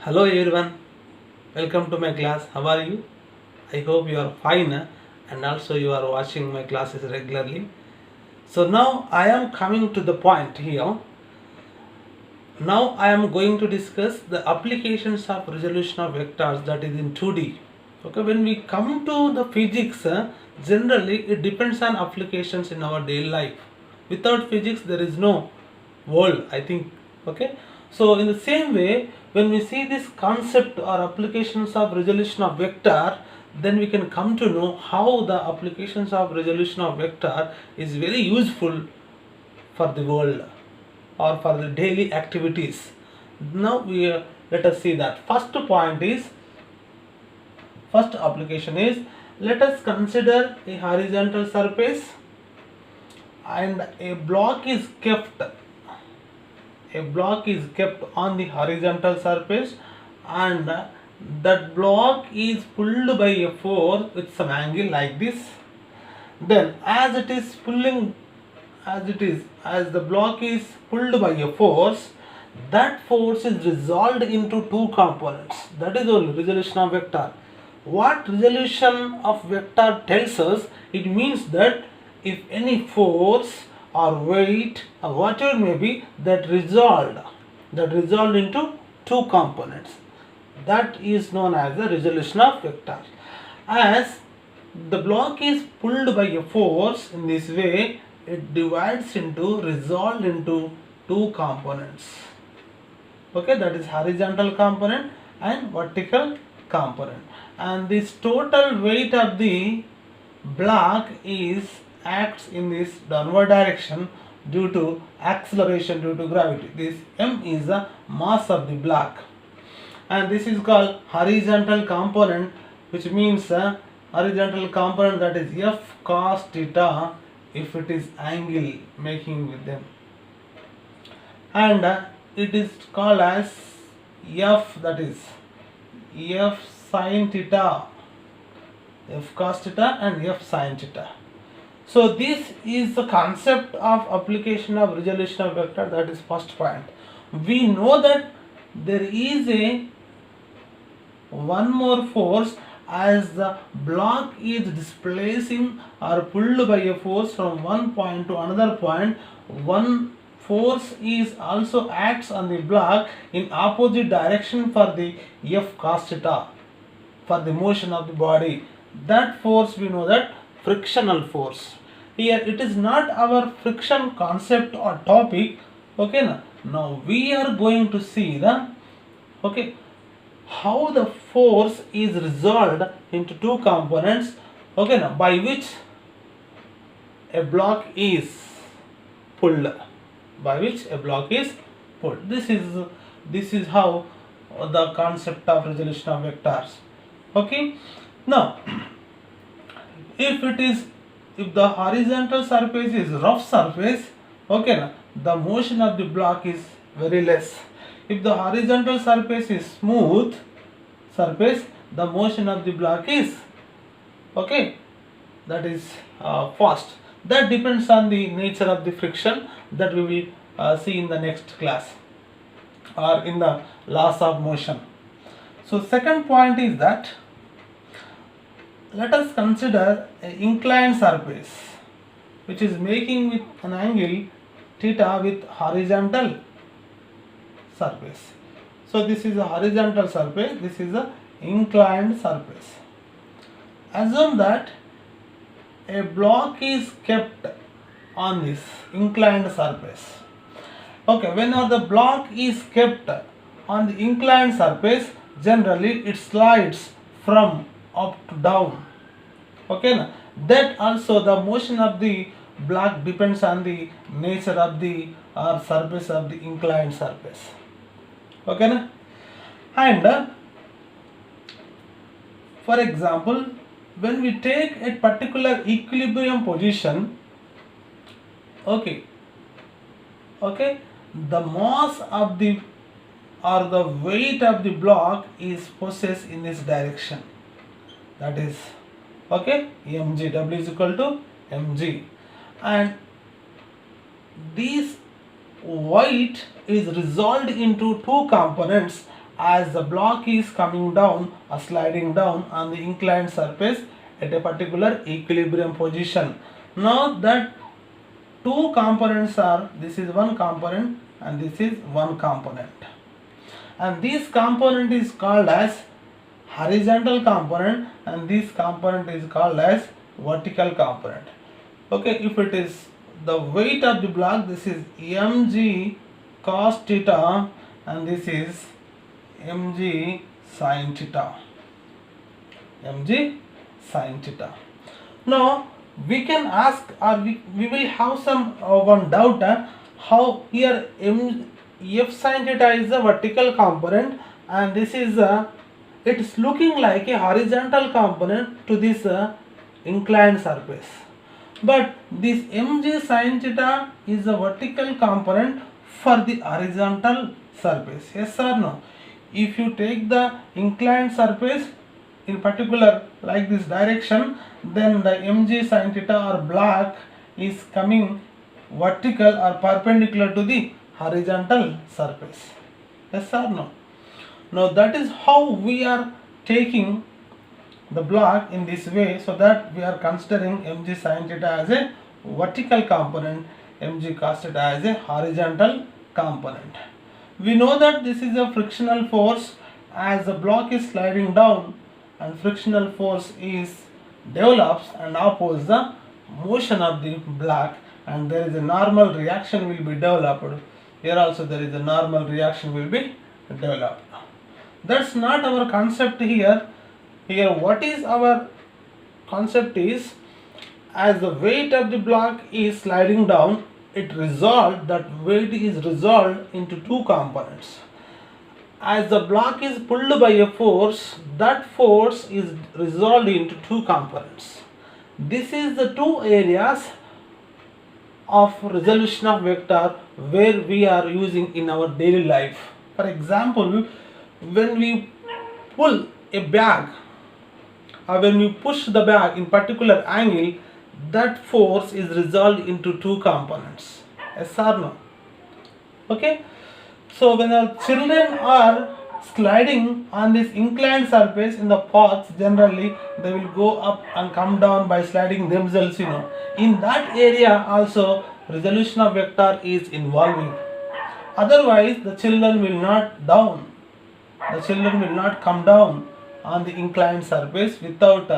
Hello everyone, welcome to my class. How are you? I hope you are fine and also you are watching my classes regularly. So now I am coming to the point here. Now I am going to discuss the applications of resolution of vectors, that is in 2D. Okay, when we come to the physics, generally it depends on applications in our daily life. Without physics there is no world, I think. Okay, so in the same way, when we see this concept or applications of resolution of vector, then we can come to know how the applications of resolution of vector is very useful for the world or for the daily activities. Now let us see that. First application is, let us consider a horizontal surface and a block is kept on the horizontal surface, and that block is pulled by a force with some angle like this. Then as the block is pulled by a force, that force is resolved into two components. That is all resolution of vector. What resolution of vector tells us? It means that if any force or weight or whatever may be, that resolved into two components, that is known as the resolution of vector. As the block is pulled by a force in this way, it resolved into two components. Okay, that is horizontal component and vertical component, and this total weight of the block acts in this downward direction due to acceleration due to gravity. This m is the mass of the block, and this is called horizontal component, which means horizontal component, that is f cos theta if it is angle making with them, and it is called as f, that is f sin theta, f cos theta and f sin theta. So this is the concept of application of resolution of vector. That is first point. We know that there is a one more force, as the block is displacing or pulled by a force from one point to another point. One force is also acts on the block in opposite direction for the f cos theta, for the motion of the body. That force we know that frictional force. Here it is not our friction concept or topic. Okay, now we are going to see the how the force is resolved into two components, by which a block is pulled. This is how the concept of resolution of vectors. Okay, now if the horizontal surface is rough surface, the motion of the block is very less. If the horizontal surface is smooth surface, the motion of the block is that is fast. That depends on the nature of the friction, that we will see in the next class or in the laws of motion. So second point is that, let us consider an inclined surface which is making with an angle theta with horizontal surface. So this is a horizontal surface, this is a inclined surface. Assume that a block is kept on this inclined surface. Whenever the block is kept on the inclined surface, generally it slides from up to down. That also the motion of the block depends on the nature of the surface of the inclined surface. And for example, when we take a particular equilibrium position, the mass of the or the weight of the block is possessed in this direction, that is mg, w is equal to mg, and this weight is resolved into two components as the block is coming down or sliding down on the inclined surface at a particular equilibrium position. Now that two components are, this is one component and this is one component, and this component is called as horizontal component and this component is called as vertical component. Okay, if it is the weight of the block, this is mg cos theta and this is mg sin theta, mg sin theta. Now we can ask, or we will have some one doubt, how here f sin theta is the vertical component and this is it is looking like a horizontal component to this inclined surface, but this mg sin theta is a vertical component for the horizontal surface. Yes or no? If you take the inclined surface in particular like this direction, then the mg sin theta or block is coming vertical or perpendicular to the horizontal surface. Yes or no? Now that is how we are taking the block in this way, so that we are considering mg sin theta as a vertical component, mg cos theta as a horizontal component. We know that this is a frictional force as the block is sliding down, and frictional force is develops and opposes the motion of the block, and there is a normal reaction will be developed. Here also there is a normal reaction will be developed. That's not our concept here. Here what is our concept is, as the weight of the block is sliding down, that weight is resolved into two components. As the block is pulled by a force, that force is resolved into two components. This is the two areas of resolution of vector where we are using in our daily life. For example, when we pull a bag or when we push the bag in particular angle, that force is resolved into two components. Yes or no? Okay. So when our children are sliding on this inclined surface in the paths, generally they will go up and come down by sliding themselves, In that area also resolution of vector is involving. Otherwise the children will not come down on the inclined surface without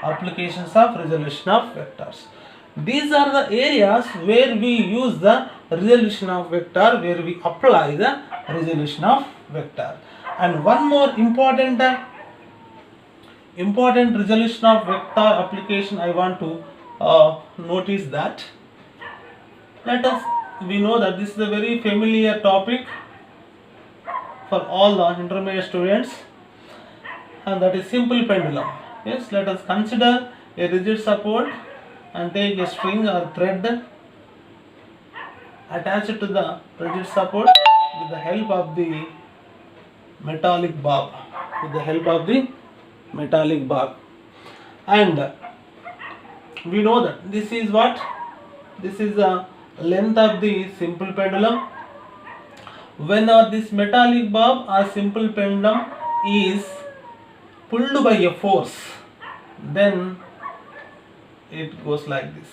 applications of resolution of vectors. These are the areas where we use the resolution of vector, where we apply the resolution of vector. And one more important resolution of vector application I want to notice that. We know that this is a very familiar topic for all the intermediate students, and that is simple pendulum. Yes, let us consider a rigid support and take a string or thread, attach it to the rigid support with the help of the metallic bob. And we know that this is the length of the simple pendulum. Whenever this metallic bob or simple pendulum is pulled by a force, then it goes like this.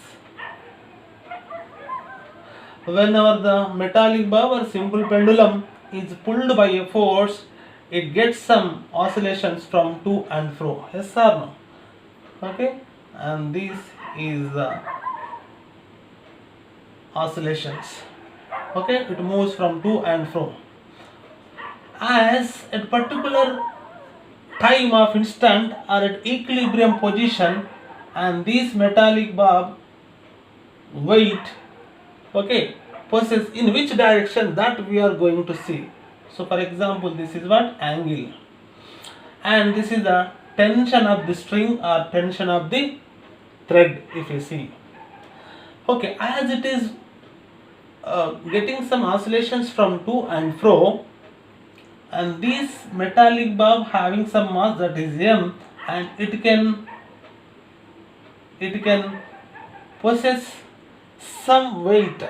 Whenever the metallic bob or simple pendulum is pulled by a force, it gets some oscillations from to and fro. Yes or no? Okay, and this is oscillations. Okay, it moves from to and fro. As at particular time of instant or at equilibrium position, and this metallic bob weight, possess in which direction, that we are going to see. So for example, this is what angle, and this is the tension of the string or tension of the thread, if you see. Okay, as it is getting some oscillations from to and fro, and this metallic bob having some mass, that is m, and it can possess some weight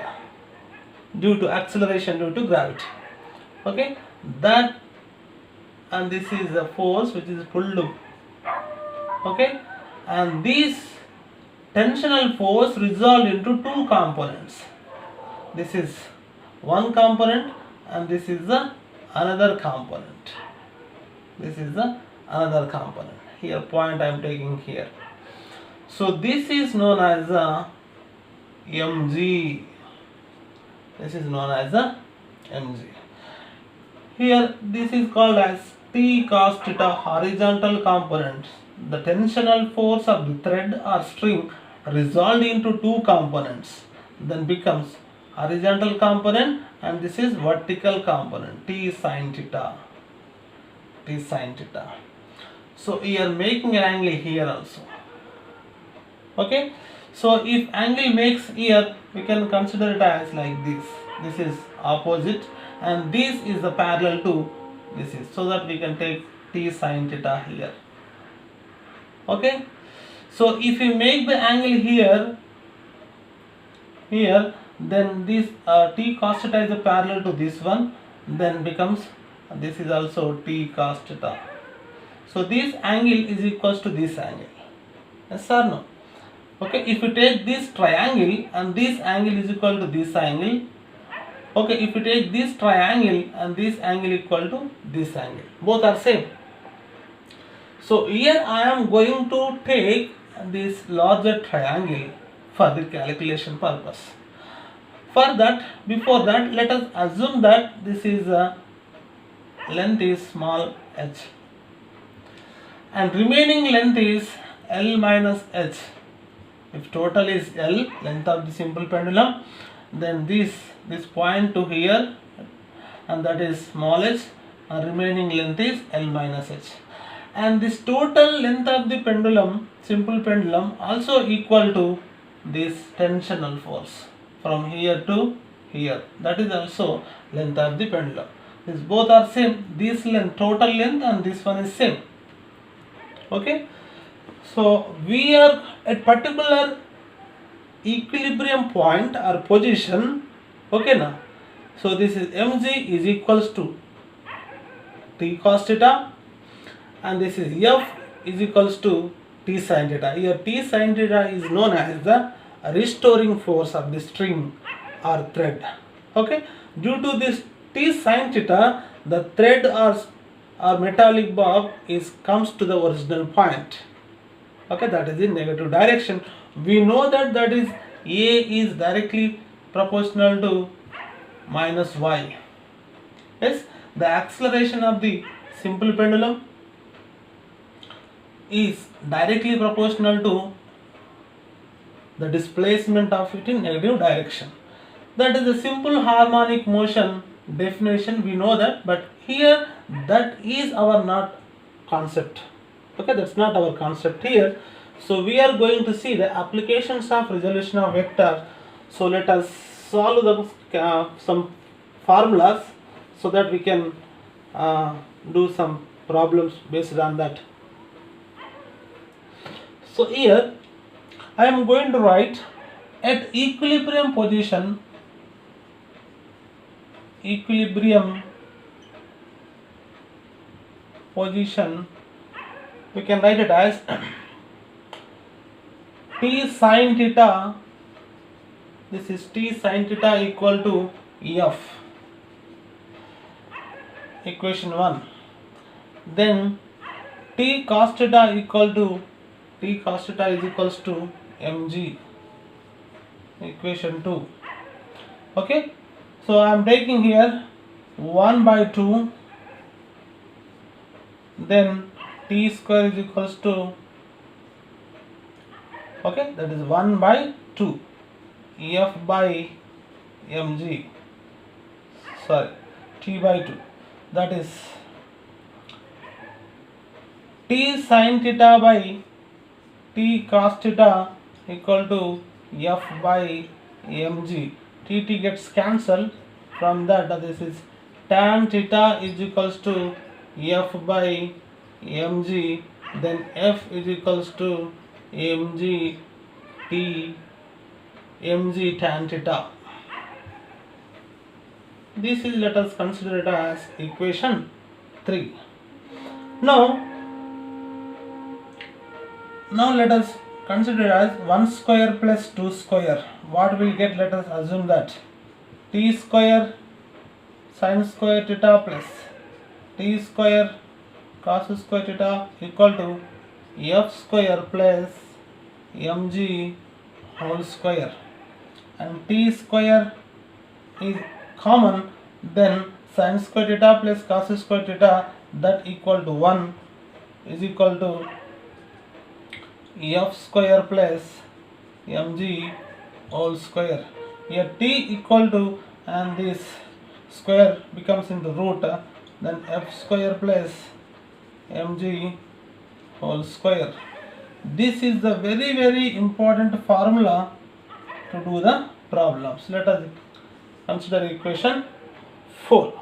due to acceleration, due to gravity. Okay, that and this is the force which is pulled. Okay, and these tensional force resolved into two components. This is one component and this is the another component. This is the another component. Here point I am taking here. So this is known as the mg. This is known as the mg. Here this is called as T cos theta horizontal component. The tensional force of the thread or string resolved into two components then becomes horizontal component, and this is vertical component T sin theta. T sin theta. So we are making an angle here also. Okay, so if angle makes here, we can consider it as like this. This is opposite and this is the parallel to this is, so that we can take T sin theta here. Okay, so if you make the angle here, then this T cos theta is a parallel to this one, then becomes this is also T cos theta. So this angle is equals to this angle. Yes or no? Okay, if you take this triangle and this angle is equal to this angle. Okay, if you take this triangle and this angle equal to this angle, both are same. So here I am going to take this larger triangle for the calculation purpose. For that, before that, let us assume that this is length is small h and remaining length is L minus h. If total is L, length of the simple pendulum, then this point to here, and that is small h, and remaining length is L minus h. And this total length of the pendulum, simple pendulum, also equal to this tensional force from here to here. That is also length of the pendulum. These both are same. This length, total length, and this one is same. Okay. So we are at particular equilibrium point or position. Okay now. So this is mg is equals to T cos theta, and this is F is equals to T sin theta. Here T sin theta is known as the restoring force of the string or thread. Okay. Due to this T sin theta, the thread or metallic bob comes to the original point. Okay, that is in negative direction. We know that is A is directly proportional to minus y. Yes, the acceleration of the simple pendulum is directly proportional to the displacement of it in negative direction. That is a simple harmonic motion definition, we know that, but here that is our not concept. Okay, that's not our concept here. So we are going to see the applications of resolution of vector. So let us solve the some formulas so that we can do some problems based on that. So here I am going to write at equilibrium position, we can write it as T sin theta, this is T sin theta equal to F, equation 1. Then T cos theta equal to is equals to mg, equation 2. Okay, so I am taking here 1 by 2, then T square is equals to, okay, that is 1 by 2 F by mg, sorry, T by 2, that is T sin theta by T cos theta equal to F by mg. T gets cancelled, from that this is tan theta is equals to F by mg, then F is equals to mg tan theta. This is, let us consider it as equation 3. Now let us consider as 1 square plus 2 square. What will get? Let us assume that t square sin square theta plus t square cos square theta equal to f square plus mg whole square, and t square is common, then sin square theta plus cos square theta, that equal to 1 is equal to f square plus mg whole square. Here t equal to, and this square becomes into root, then f square plus mg whole square. This is the very important formula to do the problems. Let us consider equation 4.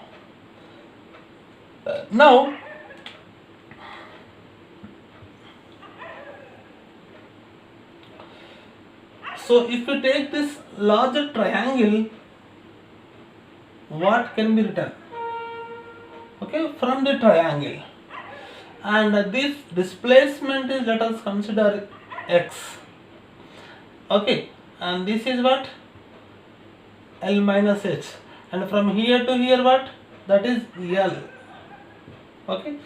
Now so if you take this larger triangle, what can be written? Okay, from the triangle, and this displacement is, let us consider x. Okay, and this is what? L minus h, and from here to here what? That is L. Okay,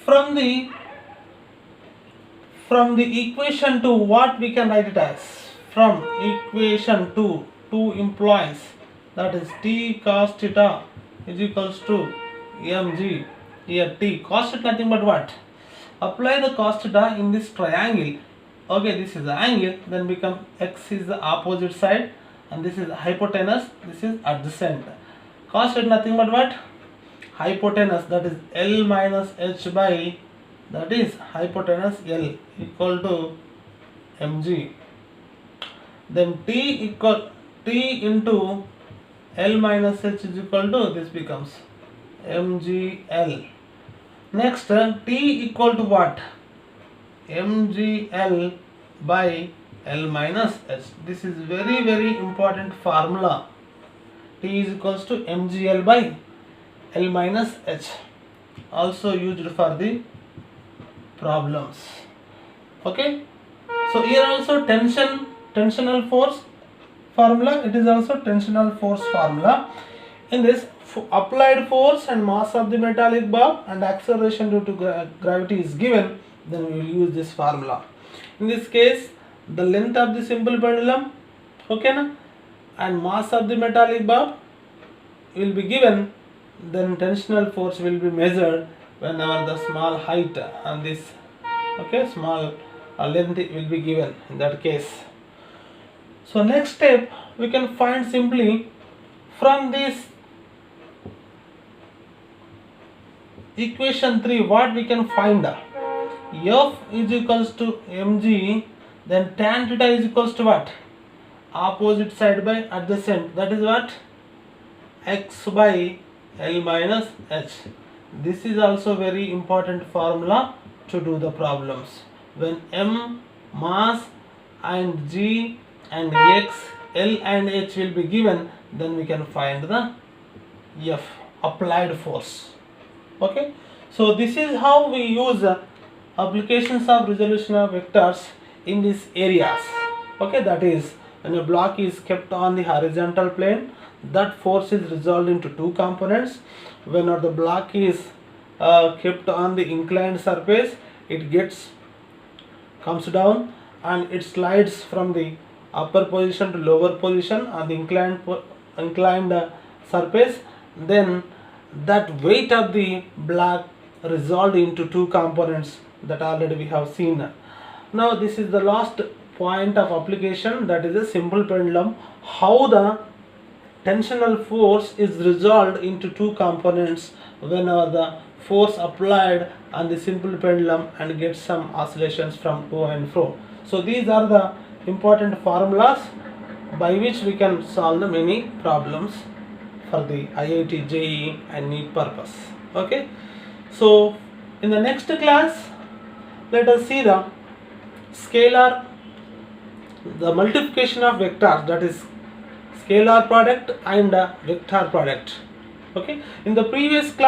from the equation 2, what we can write it as? From equation 2 implies, that is t cos theta is equals to mg. Here t cos theta nothing but what? Apply the cos theta in this triangle. Okay, this is the angle, then become x is the opposite side, and this is hypotenuse, this is adjacent. Cos theta nothing but what? Hypotenuse, that is L minus h by, that is hypotenuse L, equal to mg. Then t into L minus h is equal to, this becomes mgl. Next, t equal to what? mgl by L minus h. This is very important formula. T is equals to mgl by L minus h, also used for the problems. Okay, so here also tensional force formula, it is also tensional force formula. In this, applied force and mass of the metallic bar and acceleration due to gravity is given, then we will use this formula. In this case, the length of the simple pendulum, okay na, and mass of the metallic bar will be given, then tensional force will be measured whenever the small height and this, okay, small length will be given in that case. So next step, we can find simply from this equation 3, what we can find? F is equals to mg, then tan theta is equals to what? Opposite side by adjacent, that is what? X by L minus h. This is also very important formula to do the problems. When m, mass, and g and x, L and h will be given, then we can find the F, applied force. Okay, so this is how we use applications of resolution of vectors in these areas. Okay, that is, when a block is kept on the horizontal plane, that force is resolved into two components. When the block is kept on the inclined surface, it comes down and it slides from the upper position to lower position on the inclined surface. Then that weight of the block resolved into two components, that already we have seen. Now this is the last point of application, that is a simple pendulum, how the tensional force is resolved into two components whenever the force applied on the simple pendulum and gets some oscillations from to and fro. So these are the important formulas by which we can solve the many problems for the IIT, JEE and NEET purpose. Okay, so in the next class, let us see the scalar, the multiplication of vectors, that is scalar product and vector product. Okay, in the previous class